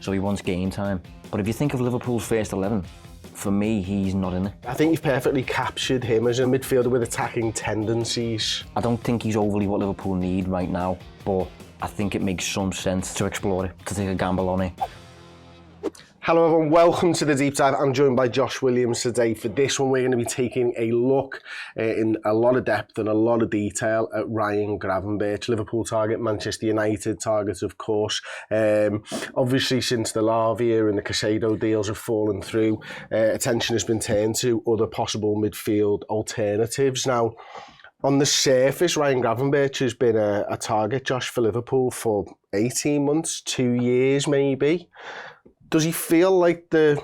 so he wants game time. But if you think of Liverpool's first 11, for me, he's not in it. I think you've perfectly captured him as a midfielder with attacking tendencies. I don't think he's overly what Liverpool need right now, but I think it makes some sense to explore it, to take a gamble on it. Hello everyone, welcome to the Deep Dive. I'm joined by Josh Williams today. For this one, we're going to be taking a look in a lot of depth and a lot of detail at Ryan Gravenberch, Liverpool target, Manchester United target, of course. Obviously, since the Lavia and the Casado deals have fallen through, attention has been turned to other possible midfield alternatives. Now, on the surface, Ryan Gravenberch has been a target, Josh, for Liverpool for 18 months, 2 years maybe. Does he feel like the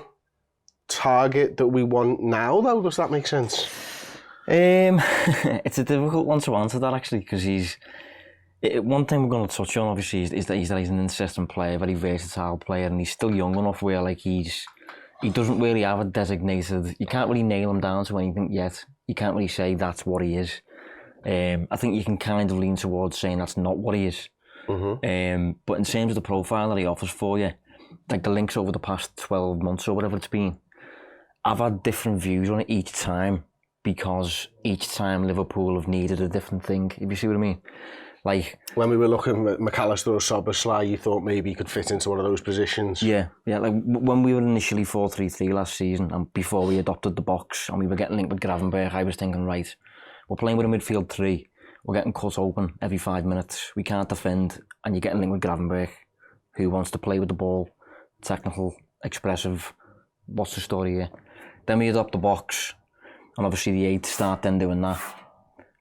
target that we want now, though? Does that make sense? It's a difficult one to answer that, actually, because one thing we're going to touch on, obviously, is that he's an interesting player, very versatile player, and he's still young enough where he doesn't really have a designated. You can't really nail him down to anything yet. You can't really say that's what he is. I think you can kind of lean towards saying that's not what he is. Mm-hmm. But in terms of the profile that he offers for you, like the links over the past 12 months or whatever it's been, I've had different views on it each time, because each time Liverpool have needed a different thing, if you see what I mean. Like, when we were looking at McAllister or Szoboszlai, you thought maybe he could fit into one of those positions? Yeah, like when we were initially 4-3-3 last season, and before we adopted the box and we were getting linked with Gravenberch, I was thinking, right, we're playing with a midfield three, we're getting cut open every 5 minutes, we can't defend, and you're getting linked with Gravenberch, who wants to play with the ball, technical, expressive, what's the story here? Then we adopt the box, and obviously the 8 start then doing that,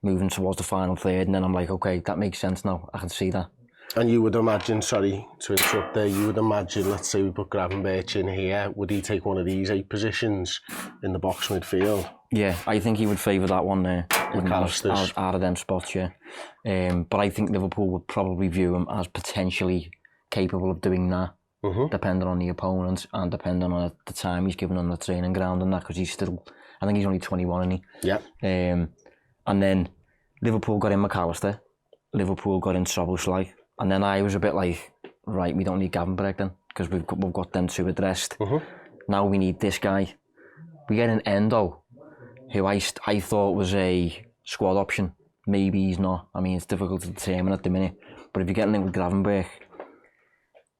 moving towards the final third, and then I'm like, okay, that makes sense now, I can see that. And you would imagine, sorry to interrupt there, you would imagine, let's say we put Gravenberch in here, would he take one of these 8 positions in the box midfield? Yeah, I think he would favour that one there, McAllister's out of them spots, yeah. But I think Liverpool would probably view him as potentially capable of doing that. Mm-hmm. Depending on the opponent and depending on the time he's given on the training ground and that, because he's still, I think he's only 21, isn't he? Yeah. And then Liverpool got in McAllister, Liverpool got in Szoboszlai, and then I was a bit like, right, we don't need Gravenberch then, because we've got them 2 addressed. Mm-hmm. Now we need this guy. We get an Endo, who I thought was a squad option. Maybe he's not. I mean, it's difficult to determine at the minute. But if you're getting in with Gravenberch,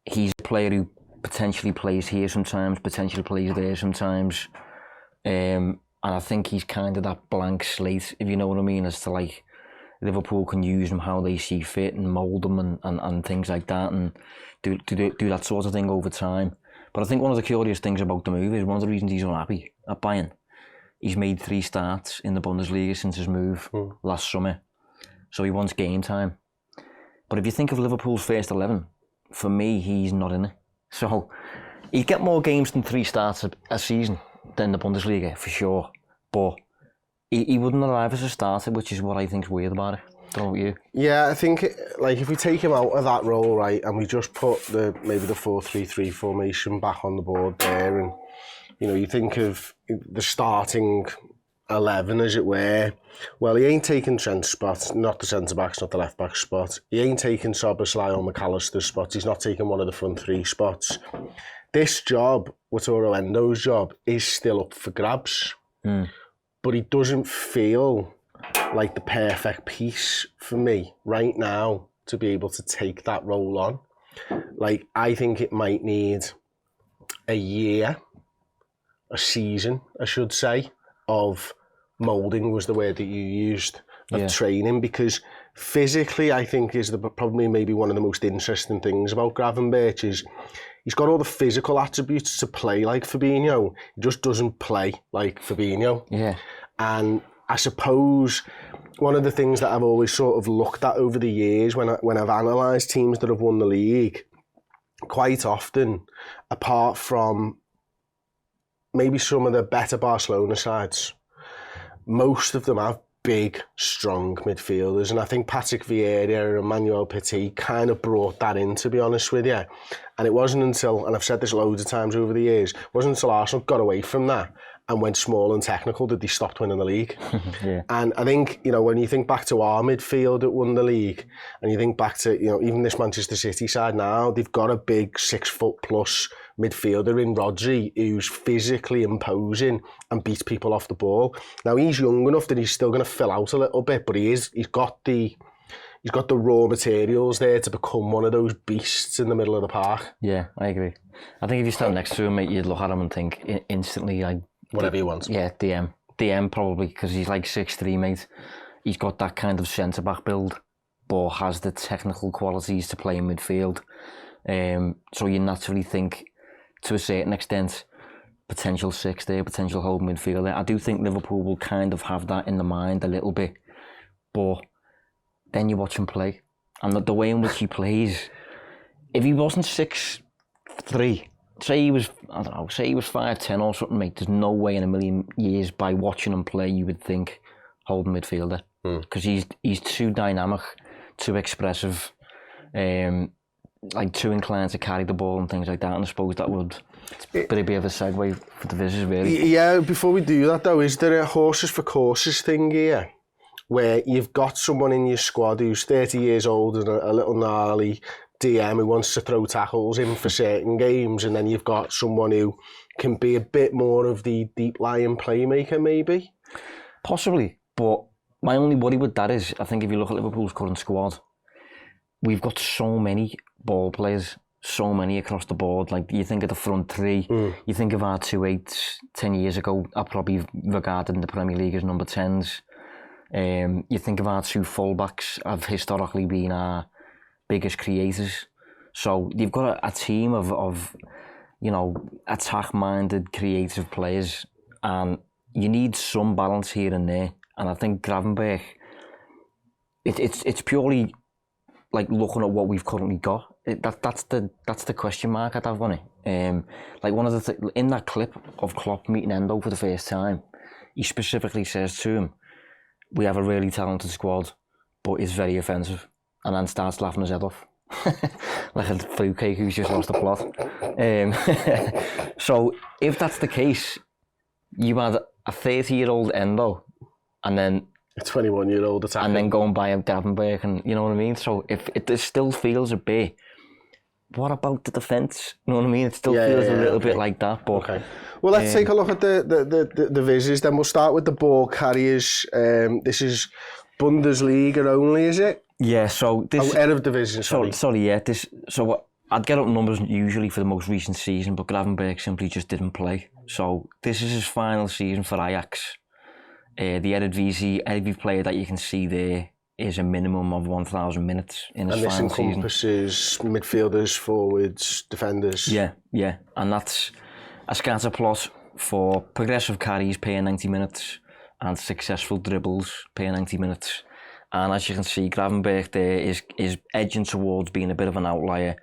he's a player who potentially plays here sometimes, potentially plays there sometimes. And I think he's kind of that blank slate, if you know what I mean, as to like Liverpool can use him how they see fit and mould them and things like that, and do that sort of thing over time. But I think one of the curious things about the move is one of the reasons he's unhappy at Bayern. He's made 3 starts in the Bundesliga since his move last summer. So he wants game time. But if you think of Liverpool's first 11, for me, he's not in it. So he'd get more games than 3 starts a season than the Bundesliga, for sure. But he wouldn't arrive as a starter, which is what I think's weird about it. Don't you? Yeah, I think if we take him out of that role, right, and we just put maybe the 4-3-3 formation back on the board there, and you think of the starting 11, as it were. Well, he ain't taking Trent's spot, not the centre-backs, not the left-back spot. He ain't taking Szoboszlai or McAllister's spot. He's not taking one of the front 3 spots. This job, Wataru Endo's job, is still up for grabs. But he doesn't feel like the perfect piece for me right now to be able to take that role on. Like, I think it might need a year, a season, I should say, of moulding was the word that you used, of training, because physically I think is probably maybe one of the most interesting things about Gravenberch is he's got all the physical attributes to play like Fabinho. He just doesn't play like Fabinho. Yeah. And I suppose one of the things that I've always sort of looked at over the years when I've analysed teams that have won the league, quite often, apart from maybe some of the better Barcelona sides, most of them have big, strong midfielders. And I think Patrick Vieira and Emmanuel Petit kind of brought that in, to be honest with you. And it wasn't until, and I've said this loads of times over the years, it wasn't until Arsenal got away from that and went small and technical that they stopped winning the league. Yeah. And I think, you know, when you think back to our midfield that won the league, and you think back to, you know, even this Manchester City side now, they've got a big 6-foot+ midfielder in Rodri who's physically imposing and beats people off the ball. Now, he's young enough that he's still going to fill out a little bit, but he's got the raw materials there to become one of those beasts in the middle of the park. Yeah, I agree. I think if you stand next to him, mate, you'd look at him and think instantly, like... Whatever he wants. Yeah, DM probably, because he's like 6'3", mate. He's got that kind of centre-back build, but has the technical qualities to play in midfield. So you naturally think, to a certain extent, potential 6 there, potential holding midfielder. I do think Liverpool will kind of have that in the mind a little bit, but then you watch him play, and the way in which he plays, if he wasn't 6'3", say he was 5'10" or something, mate, there's no way in a million years by watching him play you would think holding midfielder, because he's too dynamic, too expressive, like too inclined to carry the ball and things like that. And I suppose that would be a bit of a segue for the visitors, really. Yeah, before we do that though, is there a horses for courses thing here, where you've got someone in your squad who's 30 years old and a little gnarly DM who wants to throw tackles in for certain games, and then you've got someone who can be a bit more of the deep-lying playmaker, maybe? Possibly, but my only worry with that is, I think if you look at Liverpool's current squad, we've got so many ball players, so many across the board. Like, you think of the front three, you think of our 2-8s 10 years ago, are probably regarded in the Premier League as number 10s. You think of our 2 fullbacks have historically been our biggest creators. So you've got a team of you know, attack-minded, creative players, and you need some balance here and there. And I think Gravenberch, it's purely like looking at what we've currently got. That's the question mark I'd have on it. Like one of the in that clip of Klopp meeting Endo for the first time, he specifically says to him, "We have a really talented squad, but it's very offensive," and then starts laughing his head off. Like a fruitcake who's just lost the plot. So if that's the case, you had a 30-year-old Endo, and then a 21-year-old attacker, and then go and buy a Gravenberch, and you know what I mean. So if it still feels a bit, what about the defence? You know what I mean? It still feels a little bit like that. But well, let's take a look at the visitors. Then we'll start with the ball carriers. This is Bundesliga only, is it? Yeah, so this... Out of division, sorry. Sorry, yeah. So I'd get up numbers usually for the most recent season, but Gravenberch simply just didn't play. So this is his final season for Ajax. The Eredivisie, every player that you can see there is a minimum of 1,000 minutes in his final season. And this encompasses midfielders, forwards, defenders? Yeah. And that's a scatter plot for progressive carries per 90 minutes and successful dribbles per 90 minutes. And as you can see, Gravenberch there is edging towards being a bit of an outlier,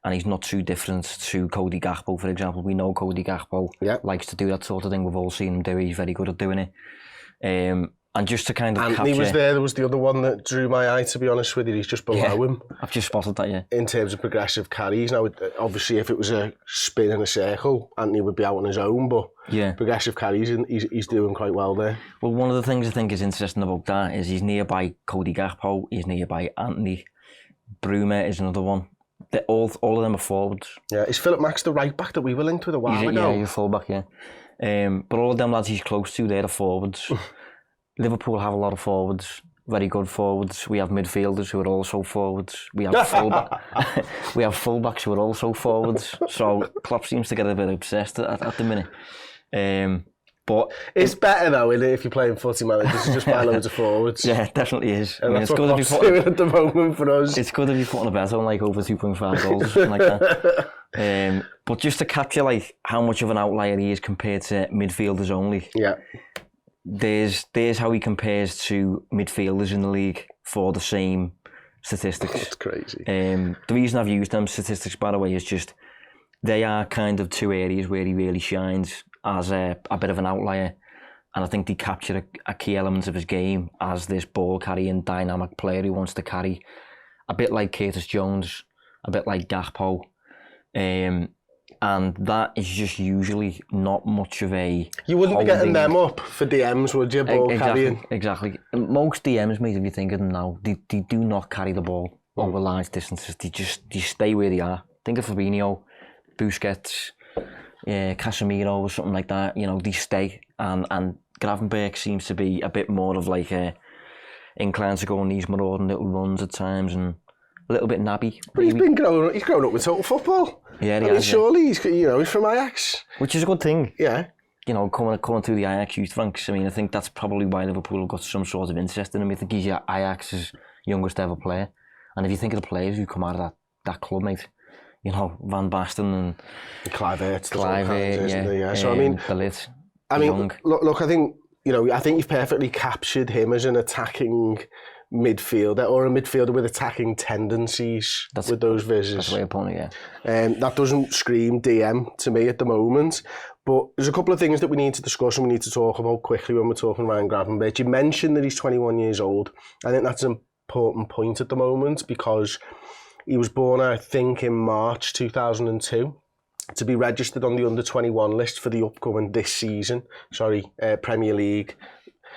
and he's not too different to Cody Gakpo, for example. We know Cody Gakpo likes to do that sort of thing. We've all seen him do it. He's very good at doing it. And just to kind of capture... Anthony was there was the other one that drew my eye, to be honest with you. He's just below him. I've just spotted that, yeah. In terms of progressive carries. Now, obviously, if it was a spin in a circle, Anthony would be out on his own, but progressive carries, he's doing quite well there. Well, one of the things I think is interesting about that is he's nearby Cody Gakpo, he's nearby Anthony. Bruma is another one. All of them are forwards. Yeah, is Philip Max the right back that we were linked with a while ago? Yeah, he's a full-back, yeah. But all of them lads he's close to, they're the forwards. Liverpool have a lot of forwards, very good forwards. We have midfielders who are also forwards. We have we have fullbacks who are also forwards. So Klopp seems to get a bit obsessed at the minute. But it's better though, isn't it, if you're playing footy managers to just buy loads of forwards. Yeah, it definitely is. And that's what Klopp's doing at the moment for us. It's good if you're putting a bet on like over 2.5 goals or something like that. But just to capture like how much of an outlier he is compared to midfielders only. Yeah. There's how he compares to midfielders in the league for the same statistics. That's crazy. The reason I've used them statistics, by the way, is just they are kind of 2 areas where he really shines as a bit of an outlier, and I think they capture a key element of his game as this ball carrying dynamic player who wants to carry, a bit like Curtis Jones, a bit like Gakpo. and that is just usually not much of a... You wouldn't be getting them up for DMs, would you, ball carrying? Exactly. Most DMs, mate, if you think of them now, they do not carry the ball over large distances. They stay where they are. Think of Fabinho, Busquets, Casemiro or something like that. You know, they stay. And Gravenberch seems to be a bit more of like inclined to go on these marauding little runs at times and a little bit nabby. But he's grown up with total football. Yeah, I mean, surely he's from Ajax. Which is a good thing. Yeah. You know, coming through the Ajax youth ranks. I mean, I think that's probably why Liverpool got some sort of interest in him. I think he's Ajax's youngest ever player. And if you think of the players who come out of that club, mate, you know, Van Basten and Clive, yeah. So I mean, Young. Look, I think you've perfectly captured him as an attacking midfielder or a midfielder with attacking tendencies with those visions. That's the way of putting it, yeah. That doesn't scream DM to me at the moment. But there's a couple of things that we need to discuss and we need to talk about quickly when we're talking Ryan Gravenberch. You mentioned that he's 21 years old. I think that's an important point at the moment because he was born, I think, in March 2002. To be registered on the under-21 list for the upcoming Premier League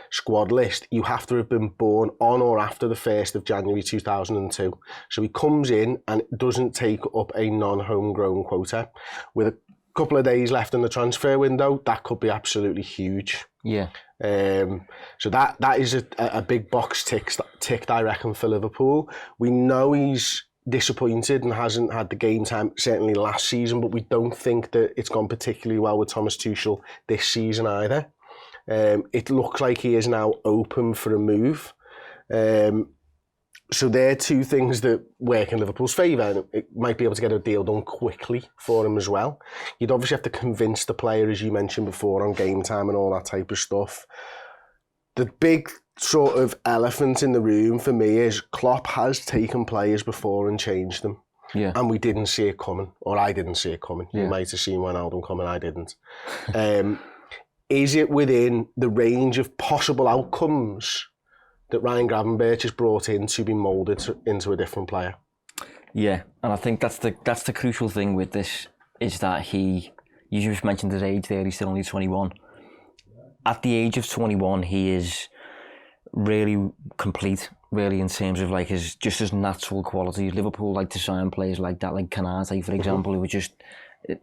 squad list, you have to have been born on or after the 1st of January 2002. So he comes in and doesn't take up a non-homegrown quota. With a couple of days left in the transfer window, that could be absolutely huge. Yeah. So that is a big box ticked, I reckon, for Liverpool. We know he's disappointed and hasn't had the game time certainly last season, but we don't think that it's gone particularly well with Thomas Tuchel this season either. It looks like he is now open for a move. So they're two things that work in Liverpool's favour, and it might be able to get a deal done quickly for him as well. You'd obviously have to convince the player, as you mentioned before, on game time and all that type of stuff. The big sort of elephant in the room for me is Klopp has taken players before and changed them. Yeah. And we didn't see it coming, or I didn't see it coming. Yeah. You might have seen Wijnaldum coming, I didn't. Is it within the range of possible outcomes that Ryan Gravenberch is brought in to be moulded into a different player? Yeah, and I think that's the crucial thing with this, is that you just mentioned his age there, he's still only 21. At the age of 21, he is really complete, really, in terms of like his natural qualities. Liverpool like to sign players like that, like Canate, for example, who were just,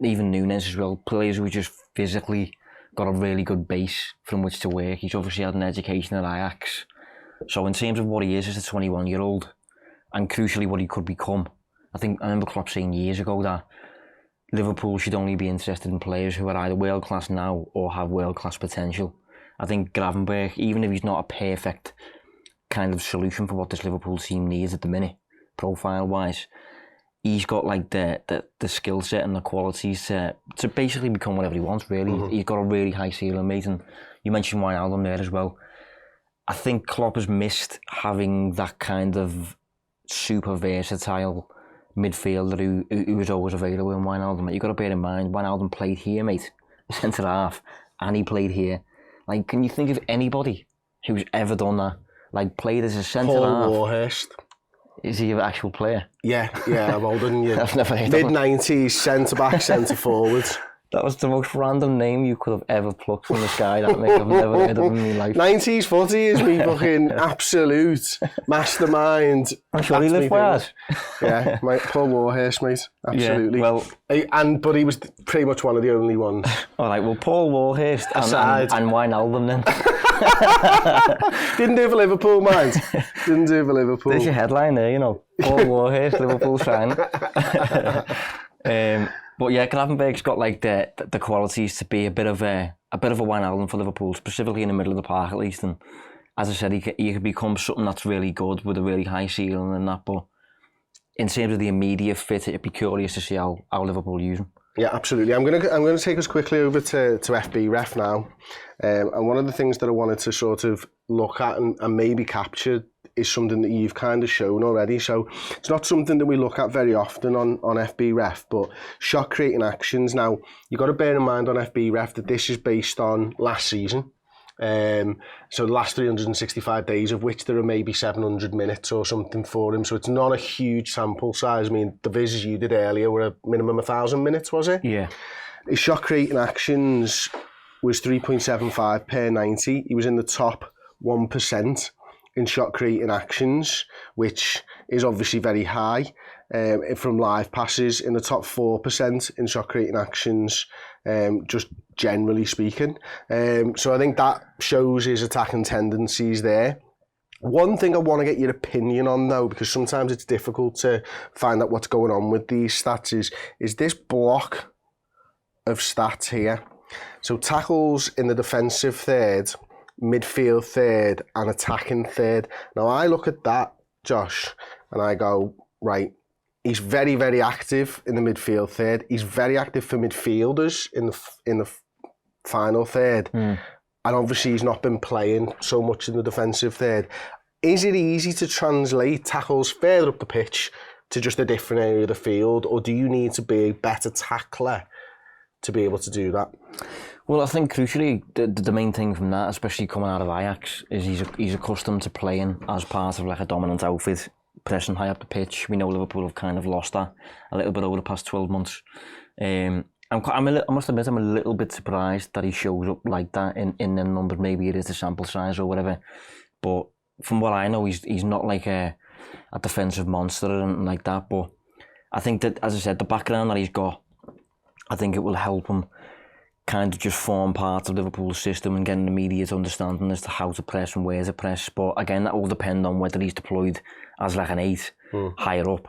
even Nunes as well, players who were just physically got a really good base from which to work. He's obviously had an education at Ajax. So in terms of what he is as a 21-year-old, and crucially what he could become, I remember Klopp saying years ago that Liverpool should only be interested in players who are either world-class now or have world-class potential. I think Gravenberch, even if he's not a perfect kind of solution for what this Liverpool team needs at the minute, profile-wise, he's got like the skill set and the qualities to basically become whatever he wants, really. Mm-hmm. He's got a really high ceiling, mate, and you mentioned Wijnaldum there as well. I think Klopp has missed having that kind of super versatile midfielder who was always available in Wijnaldum. You've got to bear in mind, Wijnaldum played here, mate, centre half, and he played here. Like, can you think of anybody who's ever done that? Like, played as a centre half? Paul Warhurst. Is he an actual player? Yeah, well done, you. I've never heard of him. Mid-90s, centre-back, centre-forward. That was the most random name you could have ever plucked from the sky, that, mate. I've never heard of him in my life. 90s footy is me fucking absolute mastermind. I'm sure he lived by us. Yeah, Paul Warhurst, mate. Absolutely. Yeah, well, but he was pretty much one of the only ones. All right, well, Paul Warhurst and Wijnaldum then. Didn't do for Liverpool, mate. Didn't do for Liverpool. There's your headline there, you know. Paul Warhurst, Liverpool sign. But yeah, Gravenberch's got like the qualities to be a bit of a Wijnaldum for Liverpool, specifically in the middle of the park at least. And as I said, he could become something that's really good with a really high ceiling and that. But in terms of the immediate fit, it'd be curious to see how Liverpool use him. Yeah, absolutely. I'm gonna take us quickly over to FB Ref now, and one of the things that I wanted to sort of look at and maybe capture is something that you've kind of shown already. So it's not something that we look at very often on FB Ref, but shot creating actions. Now, you've got to bear in mind on FB Ref that this is based on last season. So the last 365 days, of which there are maybe 700 minutes or something for him. So it's not a huge sample size. I mean, the vises you did earlier were a minimum 1,000 minutes, was it? Yeah. His shot creating actions was 3.75 per 90. He was in the top 1% in shot creating actions, which is obviously very high from live passes, in the top 4% in shot creating actions, just generally speaking. So I think that shows his attacking tendencies there. One thing I want to get your opinion on, though, because sometimes it's difficult to find out what's going on with these stats, is this block of stats here. So tackles in the defensive third, midfield third, and attacking third. Now I look at that, Josh, and I go, right, he's very, very active in the midfield third. He's very active for midfielders in the final third. And obviously he's not been playing so much in the defensive third. Is it easy to translate tackles further up the pitch to just a different area of the field, or do you need to be a better tackler to be able to do that? Well, I think crucially, the main thing from that, especially coming out of Ajax, is he's accustomed to playing as part of like a dominant outfit, pressing high up the pitch. We know Liverpool have kind of lost that a little bit over the past 12 months. I must admit, I'm a little bit surprised that he shows up like that in them numbers. Maybe it is the sample size or whatever, but from what I know, he's not like a defensive monster or anything like that. But I think that, as I said, the background that he's got, I think it will help him kind of just form part of Liverpool's system and get an immediate understanding as to how to press and where to press. But again, that will depend on whether he's deployed as like an 8 higher up,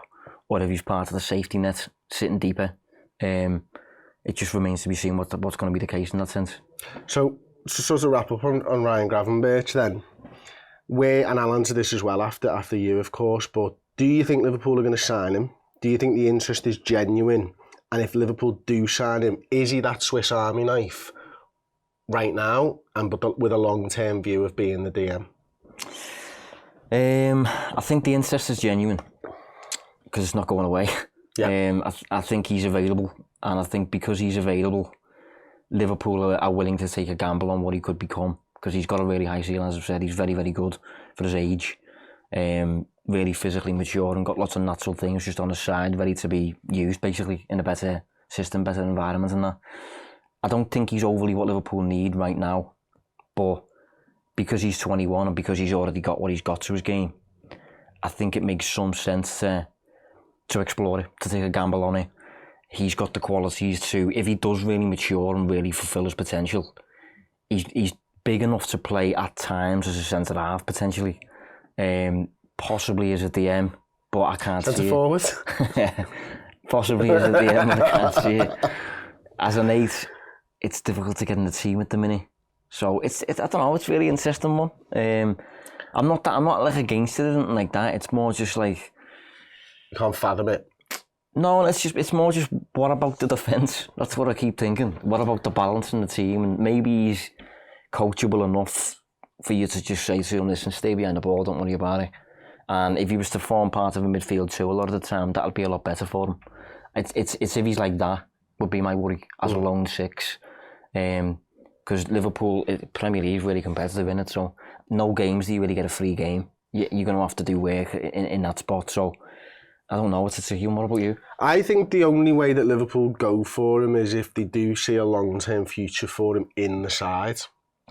or if he's part of the safety net sitting deeper. It just remains to be seen what's going to be the case in that sense. So to wrap up on Ryan Gravenberch then, and I'll answer this as well after you, of course, but do you think Liverpool are going to sign him? Do you think the interest is genuine? And if Liverpool do sign him, is he that Swiss Army knife right now, and but with a long-term view of being the DM? I think the interest is genuine because it's not going away. Yeah. I think he's available, and I think because he's available, Liverpool are willing to take a gamble on what he could become, because he's got a really high ceiling. As I've said, he's very, very good for his age. Really physically mature and got lots of natural things just on his side, ready to be used basically in a better system, better environment and that. I don't think he's overly what Liverpool need right now, but because he's 21 and because he's already got what he's got to his game, I think it makes some sense to explore it, to take a gamble on it. He's got the qualities to, if he does really mature and really fulfil his potential, he's big enough to play at times as a centre half potentially. Possibly as a DM, but I can't see it. Centre forward? Possibly as a DM, I can't see it. As an 8, it's difficult to get in the team at the minute. So it's I don't know, it's a really interesting one. I'm not like against it or anything like that. It's more just like, you can't fathom it. No, it's more just, what about the defence? That's what I keep thinking. What about the balance in the team? And maybe he's coachable enough for you to just say to him, listen, stay behind the ball, don't worry about it. And if he was to form part of a midfield too, a lot of the time, that'll be a lot better for him. It's if he's like that, would be my worry as a lone 6. Because Liverpool, Premier League is really competitive in it, so no games do you really get a free game. You're going to have to do work in that spot. So I don't know, it's a tricky one. What about you? I think the only way that Liverpool go for him is if they do see a long-term future for him in the side,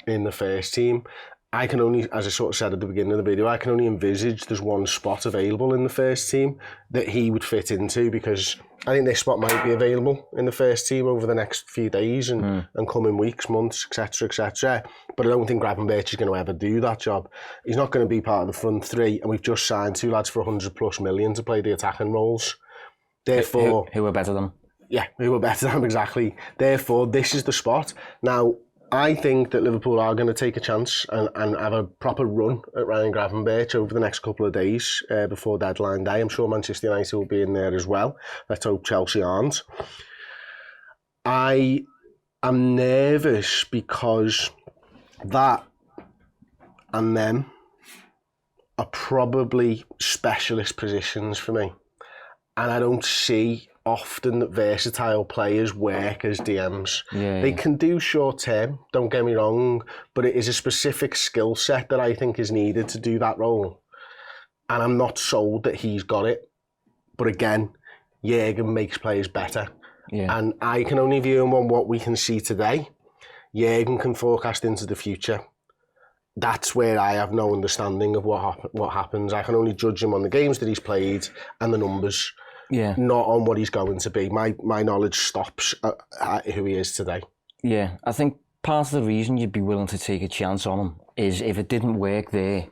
in the first team. I can only, as I sort of said at the beginning of the video, I can only envisage there's one spot available in the first team that he would fit into, because I think this spot might be available in the first team over the next few days and coming weeks, months, etc., etc. But I don't think Gravenberch is going to ever do that job. He's not going to be part of the front 3, and we've just signed 2 lads for 100+ million to play the attacking roles. Therefore, who are better than? Yeah, who are better than, exactly. Therefore, this is the spot. Now, I think that Liverpool are going to take a chance and have a proper run at Ryan Gravenberch over the next couple of days before deadline day. I'm sure Manchester United will be in there as well. Let's hope Chelsea aren't. I am nervous because that and them are probably specialist positions for me. And I don't see often that versatile players work as DMs. Yeah, they can do short term, don't get me wrong, but it is a specific skill set that I think is needed to do that role. And I'm not sold that he's got it. But again, Jurgen makes players better. Yeah. And I can only view him on what we can see today. Jurgen can forecast into the future. That's where I have no understanding of what happens. I can only judge him on the games that he's played and the numbers, not on what he's going to be. My knowledge stops at who he is today. Yeah, I think part of the reason you'd be willing to take a chance on him is if it didn't work there,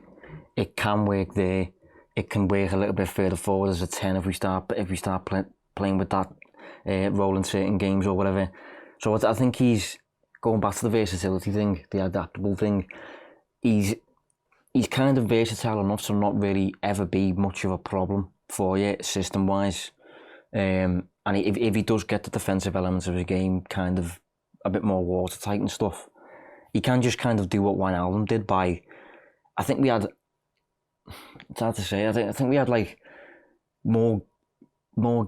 it can work there. It can work a little bit further forward as a 10 if we start playing with that role in certain games or whatever. So I think he's going back to the versatility thing, the adaptable thing. He's kind of versatile enough to not really ever be much of a problem for you system wise. And if he does get the defensive elements of his game kind of a bit more watertight and stuff, he can just kind of do what Wijnaldum did by. I think we had. It's hard to say. I think we had like more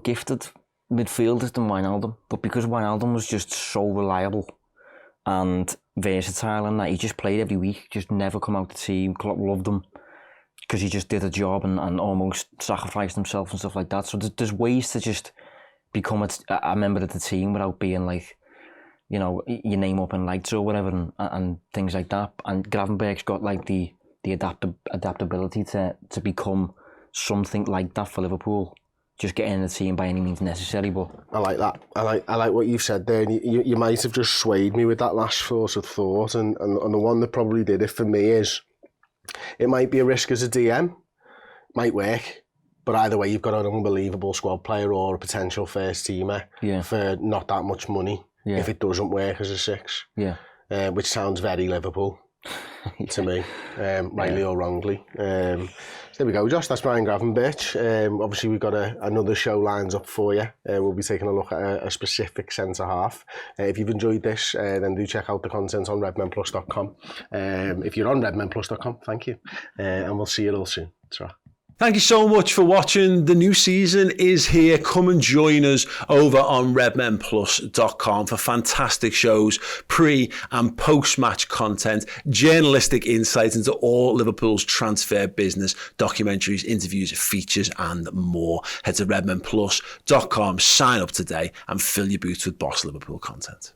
gifted midfielders than Wijnaldum, but because Wijnaldum was just so reliable and versatile and that he just played every week, just never come out the team. Klopp loved him because he just did a job and almost sacrificed himself and stuff like that. So there's ways to just become a member of the team without being like, you know, your name up in lights or whatever and things like that. And Gravenberch's got like the adaptability to become something like that for Liverpool. Just getting in the team by any means necessary, but I like that. I like what you've said there. And you might have just swayed me with that last sort of thought, and the one that probably did it for me is it might be a risk as a DM, might work, but either way you've got an unbelievable squad player or a potential first teamer for not that much money if it doesn't work as a 6. Which sounds very Liverpool to me, rightly or wrongly. There we go, Josh. That's Ryan Gravenberch. Obviously, we've got another show lined up for you. We'll be taking a look at a specific centre-half. If you've enjoyed this, then do check out the content on redmenplus.com. If you're on redmenplus.com, thank you. And we'll see you all soon. Ta-ra. Thank you so much for watching. The new season is here. Come and join us over on redmenplus.com for fantastic shows, pre and post-match content, journalistic insights into all Liverpool's transfer business, documentaries, interviews, features and more. Head to redmenplus.com, sign up today and fill your boots with Boss Liverpool content.